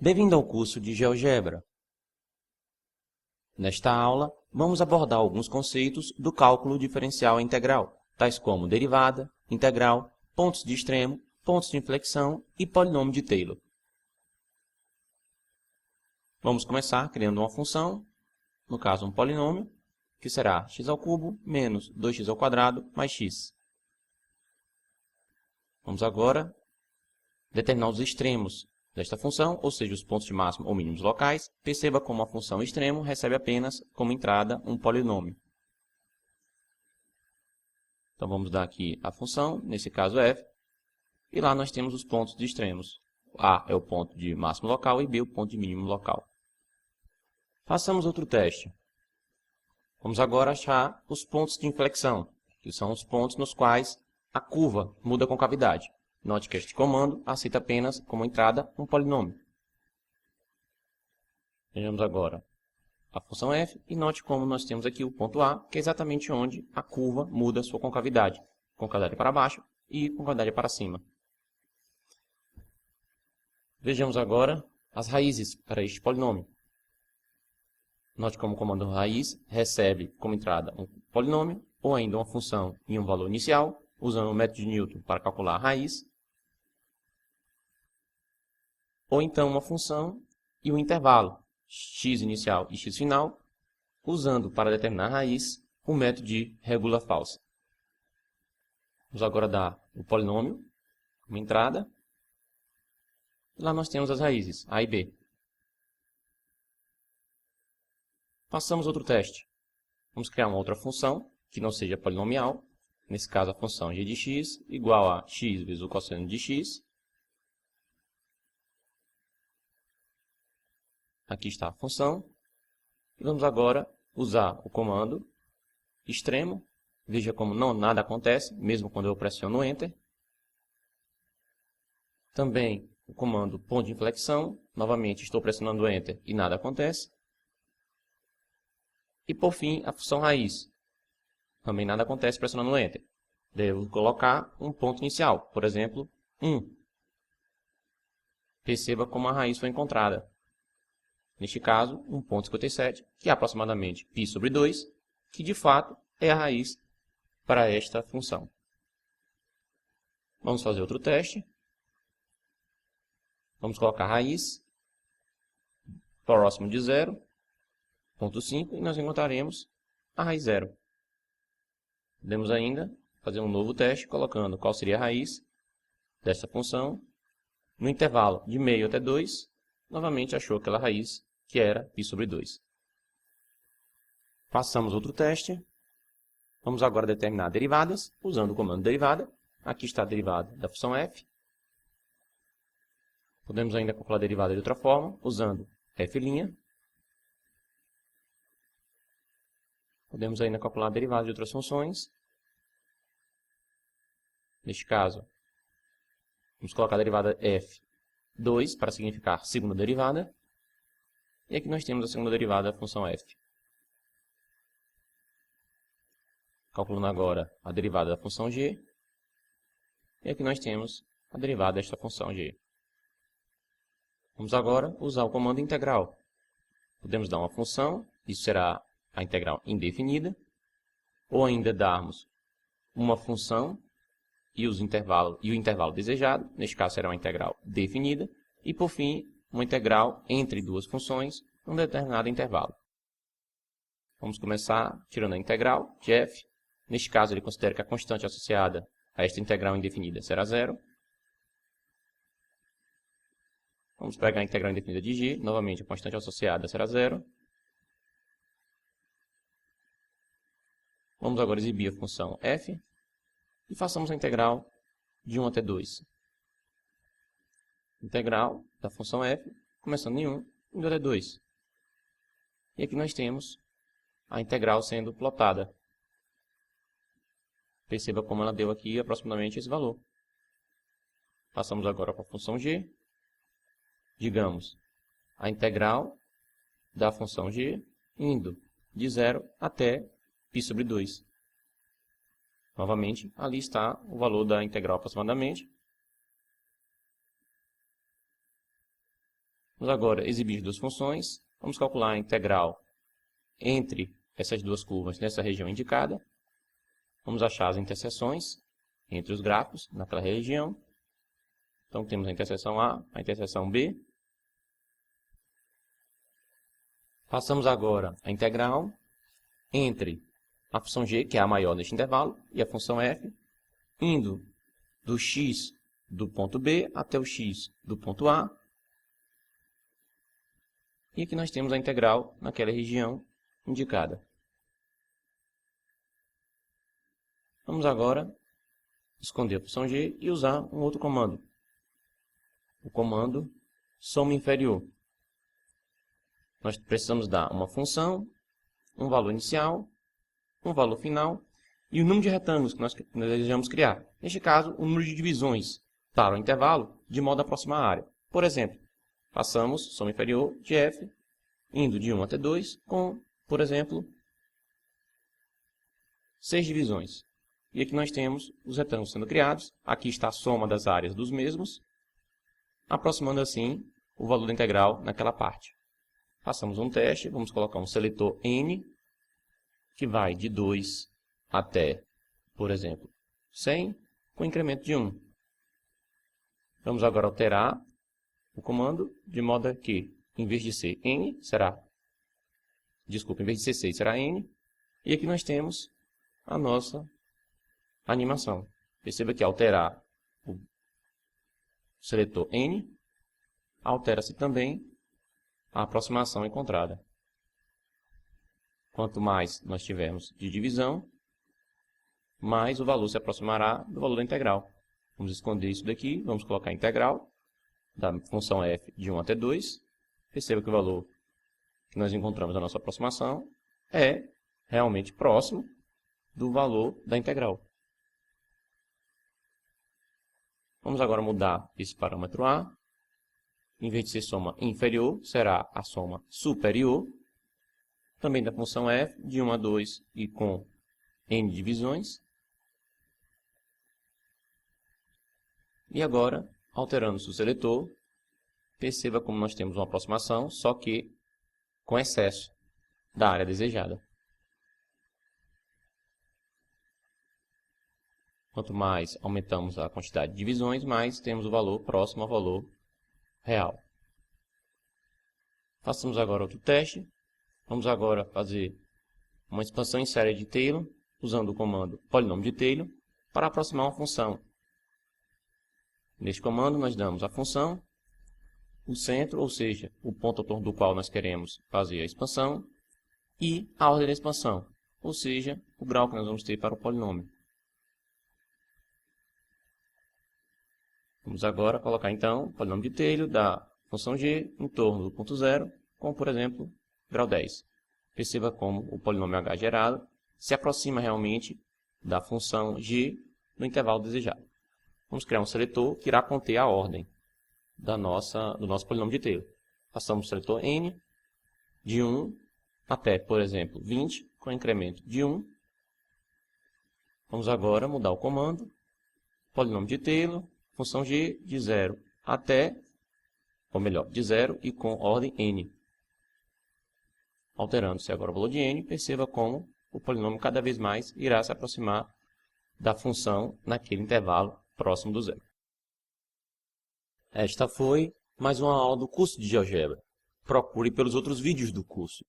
Bem-vindo ao curso de GeoGebra. Nesta aula, vamos abordar alguns conceitos do cálculo diferencial integral, tais como derivada, integral, pontos de extremo, pontos de inflexão e polinômio de Taylor. Vamos começar criando uma função, no caso um polinômio, que será x² menos 2x² mais x. Vamos agora determinar os extremos desta função, ou seja, os pontos de máximo ou mínimos locais. Perceba como a função extremo recebe apenas como entrada um polinômio. Então vamos dar aqui a função, nesse caso f, e lá nós temos os pontos de extremos. A é o ponto de máximo local e B o ponto de mínimo local. Façamos outro teste. Vamos agora achar os pontos de inflexão, que são os pontos nos quais a curva muda a concavidade. Note que este comando aceita apenas como entrada um polinômio. Vejamos agora a função f e note como nós temos aqui o ponto A, que é exatamente onde a curva muda a sua concavidade. Concavidade para baixo e concavidade para cima. Vejamos agora as raízes para este polinômio. Note como o comando raiz recebe como entrada um polinômio, ou ainda uma função em um valor inicial, usando o método de Newton para calcular a raiz, ou então uma função e um intervalo, x inicial e x final, usando para determinar a raiz o método de regula falsa. Vamos agora dar o polinômio como entrada. Lá nós temos as raízes, a e b. Façamos outro teste. Vamos criar uma outra função, que não seja polinomial. Nesse caso, a função g de x igual a x vezes o cosseno de x. Aqui está a função. E vamos agora usar o comando extremo. Veja como nada acontece, mesmo quando eu pressiono Enter. Também o comando ponto de inflexão. Novamente estou pressionando Enter e nada acontece. E por fim, a função raiz. Também nada acontece pressionando Enter. Devo colocar um ponto inicial, por exemplo, 1. Perceba como a raiz foi encontrada. Neste caso, 1,57, que é aproximadamente π/2, que de fato é a raiz para esta função. Vamos fazer outro teste. Vamos colocar a raiz próximo de 0,5 e nós encontraremos a raiz zero. Podemos ainda fazer um novo teste colocando qual seria a raiz dessa função. No intervalo de meio até 2, novamente achou aquela raiz que era π/2. Façamos outro teste. Vamos agora determinar derivadas usando o comando derivada. Aqui está a derivada da função f. Podemos ainda calcular a derivada de outra forma, usando f'. Podemos ainda calcular a derivada de outras funções. Neste caso, vamos colocar a derivada f2 para significar segunda derivada. E aqui nós temos a segunda derivada da função f. Calculando agora a derivada da função g. E aqui nós temos a derivada desta função g. Vamos agora usar o comando integral. Podemos dar uma função, isso será a integral indefinida. Ou ainda darmos uma função e o intervalo desejado. Neste caso será uma integral definida. E por fim, uma integral entre duas funções num determinado intervalo. Vamos começar tirando a integral de f. Neste caso, ele considera que a constante associada a esta integral indefinida será zero. Vamos pegar a integral indefinida de g. Novamente, a constante associada será zero. Vamos agora exibir a função f. E façamos a integral de 1 até 2. Integral da função f, começando em 1, indo até 2. E aqui nós temos a integral sendo plotada. Perceba como ela deu aqui aproximadamente esse valor. Passamos agora para a função g. Digamos, a integral da função g indo de 0 até π/2. Novamente, ali está o valor da integral aproximadamente. Vamos agora exibir duas funções. Vamos calcular a integral entre essas duas curvas nessa região indicada. Vamos achar as interseções entre os gráficos naquela região. Então, temos a interseção A, a interseção B. Façamos agora a integral entre a função g, que é a maior neste intervalo, e a função f, indo do x do ponto B até o x do ponto A. E aqui nós temos a integral naquela região indicada. Vamos agora esconder a função g e usar um outro comando. O comando soma inferior. Nós precisamos dar uma função, um valor inicial, um valor final e o número de retângulos que nós desejamos criar. Neste caso, o número de divisões para o intervalo de modo a aproximar a área. Por exemplo, façamos soma inferior de f, indo de 1 até 2, com, por exemplo, 6 divisões. E aqui nós temos os retângulos sendo criados. Aqui está a soma das áreas dos mesmos, aproximando assim o valor da integral naquela parte. Façamos um teste, vamos colocar um seletor n, que vai de 2 até, por exemplo, 100, com incremento de 1. Vamos agora alterar o comando, de modo que, em vez de ser n, em vez de ser 6, será n. E aqui nós temos a nossa animação. Perceba que alterar o seletor n, altera-se também a aproximação encontrada. Quanto mais nós tivermos de divisão, mais o valor se aproximará do valor da integral. Vamos esconder isso daqui, vamos colocar a integral da função f de 1 até 2. Perceba que o valor que nós encontramos na nossa aproximação é realmente próximo do valor da integral. Vamos agora mudar esse parâmetro a. Em vez de ser soma inferior, será a soma superior. Também da função f, de 1 a 2 e com n divisões. E agora, alterando-se o seletor, perceba como nós temos uma aproximação, só que com excesso da área desejada. Quanto mais aumentamos a quantidade de divisões, mais temos o valor próximo ao valor real. Façamos agora outro teste. Vamos agora fazer uma expansão em série de Taylor, usando o comando polinômio de Taylor, para aproximar uma função. Neste comando, nós damos a função, o centro, ou seja, o ponto ao torno do qual nós queremos fazer a expansão, e a ordem da expansão, ou seja, o grau que nós vamos ter para o polinômio. Vamos agora colocar, então, o polinômio de Taylor da função g em torno do ponto zero, com, por exemplo, grau 10. Perceba como o polinômio h gerado se aproxima realmente da função g no intervalo desejado. Vamos criar um seletor que irá conter a ordem do nosso polinômio de Taylor. Façamos o seletor n de 1 até, por exemplo, 20, com incremento de 1. Vamos agora mudar o comando, polinômio de Taylor, função g de 0 até, ou melhor, de 0 e com ordem n. Alterando-se agora o valor de n, perceba como o polinômio cada vez mais irá se aproximar da função naquele intervalo próximo do zero. Esta foi mais uma aula do curso de GeoGebra. Procure pelos outros vídeos do curso.